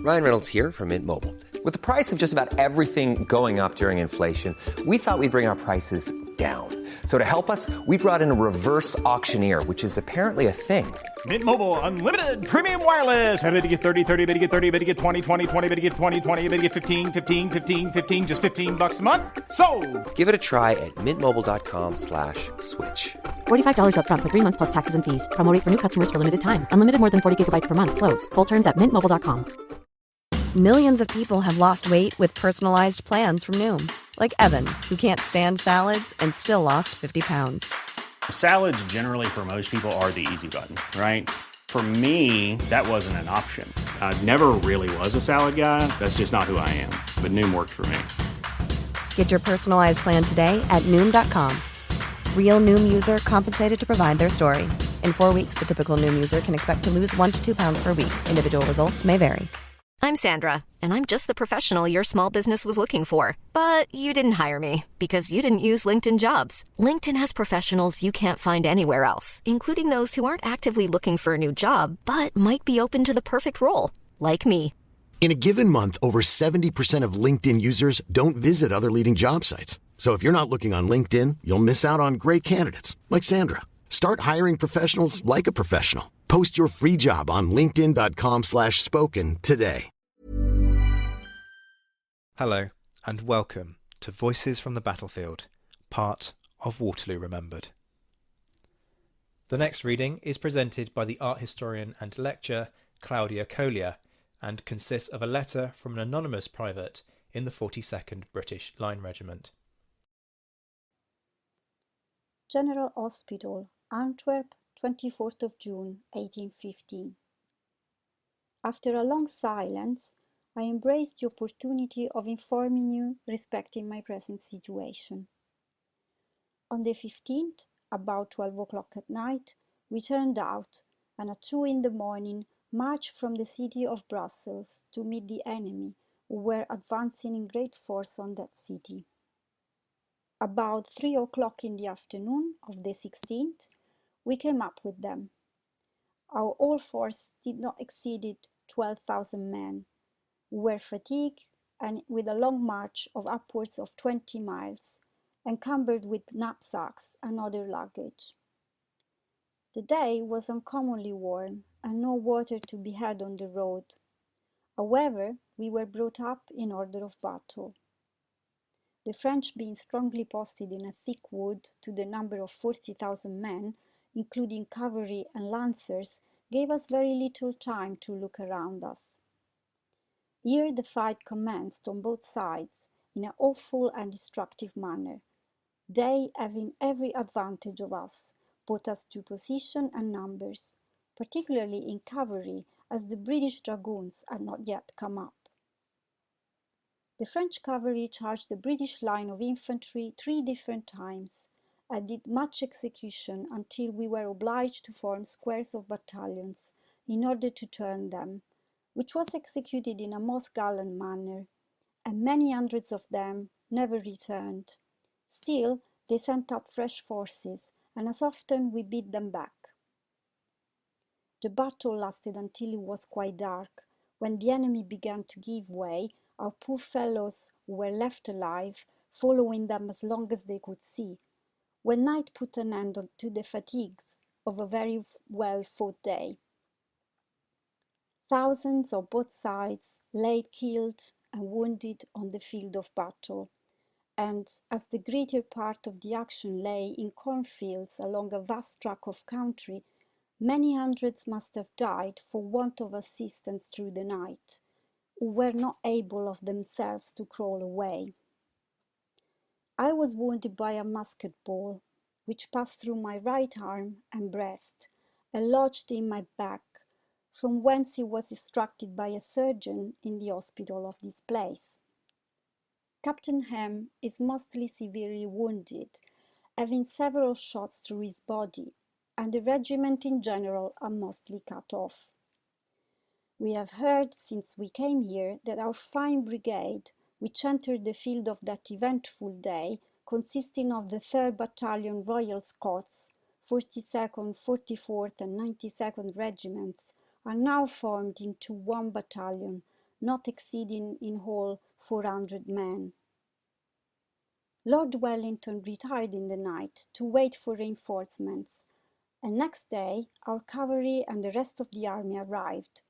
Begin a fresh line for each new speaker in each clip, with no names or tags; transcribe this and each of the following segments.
Ryan Reynolds here from Mint Mobile. With the price of just about everything going up during inflation, we thought we'd bring our prices down. So to help us, we brought in a reverse auctioneer, which is apparently a thing.
Mint Mobile Unlimited Premium Wireless. How to get 30, 30, bit to get 30, bit to get 20, 20, 20, bit to get 20, 20, bit to get 15, 15, 15, 15, just $15 a month? Sold!
Give it a try at mintmobile.com/switch.
$45 up front for 3 months plus taxes and fees. Promo rate for new customers for limited time. Unlimited more than 40 gigabytes per month. Slows full terms at mintmobile.com.
Millions of people have lost weight with personalized plans from Noom. Like Evan, who can't stand salads and still lost 50 pounds.
Salads generally for most people are the easy button, right? For me, that wasn't an option. I never really was a salad guy. That's just not who I am. But Noom worked for me.
Get your personalized plan today at Noom.com. Real Noom user compensated to provide their story. In 4 weeks, the typical Noom user can expect to lose 1 to 2 pounds per week. Individual results may vary.
I'm Sandra, and I'm just the professional your small business was looking for. But you didn't hire me because you didn't use LinkedIn Jobs. LinkedIn has professionals you can't find anywhere else, including those who aren't actively looking for a new job, but might be open to the perfect role, like me.
In a given month, over 70% of LinkedIn users don't visit other leading job sites. So if you're not looking on LinkedIn, you'll miss out on great candidates like Sandra. Start hiring professionals like a professional. Post your free job on linkedin.com/spoken today.
Hello, and welcome to Voices from the Battlefield, part of Waterloo Remembered. The next reading is presented by the art historian and lecturer Claudia Collier, and consists of a letter from an anonymous private in the 42nd British Line Regiment.
General Hospital, Antwerp, 24th of June, 1815. After a long silence, I embraced the opportunity of informing you respecting my present situation. On the 15th, about 12 o'clock at night, we turned out, and at 2 in the morning marched from the city of Brussels to meet the enemy, who were advancing in great force on that city. About 3 o'clock in the afternoon of the 16th, we came up with them. Our whole force did not exceed 12,000 men, who were fatigued and with a long march of upwards of 20 miles, encumbered with knapsacks and other luggage. The day was uncommonly warm, and no water to be had on the road. However, we were brought up in order of battle. The French being strongly posted in a thick wood to the number of 40,000 men, including cavalry and lancers, gave us very little time to look around us. Here the fight commenced on both sides in an awful and destructive manner. They, having every advantage of us, both as to position and numbers, particularly in cavalry, as the British dragoons had not yet come up. The French cavalry charged the British line of infantry 3 different times, and did much execution until we were obliged to form squares of battalions in order to turn them, which was executed in a most gallant manner, and many hundreds of them never returned. Still, they sent up fresh forces, and as often we beat them back. The battle lasted until it was quite dark, when the enemy began to give way, our poor fellows who were left alive following them as long as they could see, when night put an end to the fatigues of a very well fought day. Thousands on both sides lay killed and wounded on the field of battle, and as the greater part of the action lay in cornfields along a vast tract of country, many hundreds must have died for want of assistance through the night, who were not able of themselves to crawl away. I was wounded by a musket ball, which passed through my right arm and breast, and lodged in my back, from whence it was extracted by a surgeon in the hospital of this place. Captain Hem is mostly severely wounded, having several shots through his body, and the regiment in general are mostly cut off. We have heard since we came here that our fine brigade, which entered the field of that eventful day, consisting of the 3rd Battalion Royal Scots, 42nd, 44th and 92nd regiments, are now formed into one battalion, not exceeding in all 400 men. Lord Wellington retired in the night to wait for reinforcements, and next day our cavalry and the rest of the army arrived.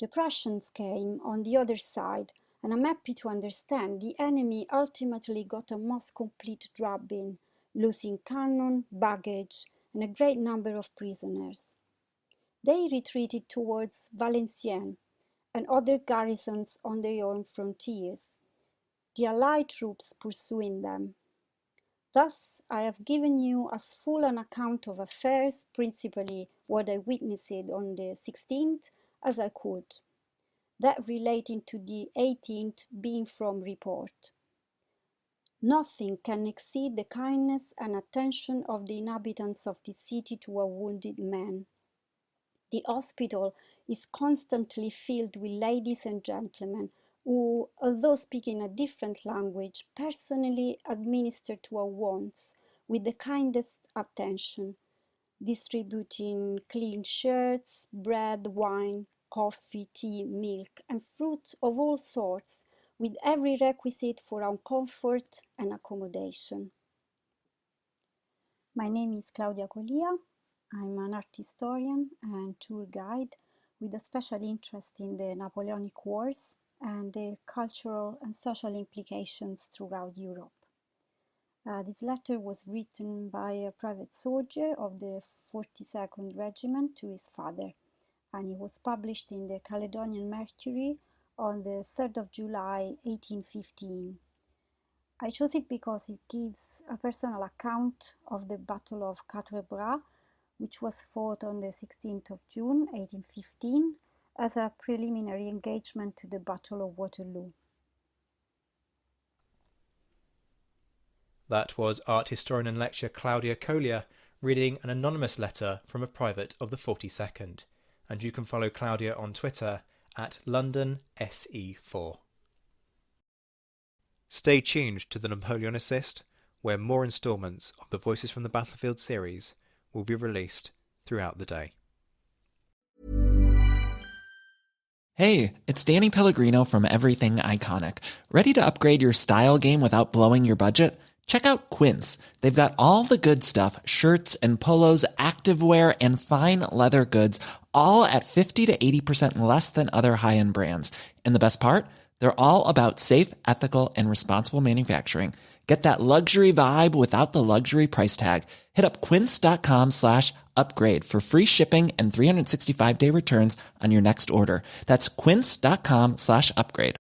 The Prussians came on the other side, and I'm happy to understand the enemy ultimately got a most complete drubbing, losing cannon, baggage, and a great number of prisoners. They retreated towards Valenciennes and other garrisons on their own frontiers, the Allied troops pursuing them. Thus, I have given you as full an account of affairs, principally what I witnessed on the 16th, as I could, that relating to the 18th being from report. Nothing can exceed the kindness and attention of the inhabitants of the city to a wounded man. The hospital is constantly filled with ladies and gentlemen who, although speaking a different language, personally administer to our wants with the kindest attention, distributing clean shirts, bread, wine, coffee, tea, milk, and fruit of all sorts, with every requisite for our comfort and accommodation. My name is Claudia Colia. I'm an art historian and tour guide with a special interest in the Napoleonic Wars and their cultural and social implications throughout Europe. This letter was written by a private soldier of the 42nd Regiment to his father, and it was published in the Caledonian Mercury on the 3rd of July 1815. I chose it because it gives a personal account of the Battle of Quatre Bras, which was fought on the 16th of June 1815 as a preliminary engagement to the Battle of Waterloo.
That was art historian and lecturer Claudia Colia reading an anonymous letter from a private of the 42nd, and you can follow Claudia on Twitter at LondonSE4. Stay tuned to the Napoleonicist, where more instalments of the Voices from the Battlefield series will be released throughout the day.
Hey, it's Danny Pellegrino from Everything Iconic. Ready to upgrade your style game without blowing your budget? Check out Quince. They've got all the good stuff, shirts and polos, activewear, and fine leather goods, all at 50 to 80% less than other high-end brands. And the best part? They're all about safe, ethical, and responsible manufacturing. Get that luxury vibe without the luxury price tag. Hit up quince.com/upgrade for free shipping and 365-day returns on your next order. That's quince.com/upgrade.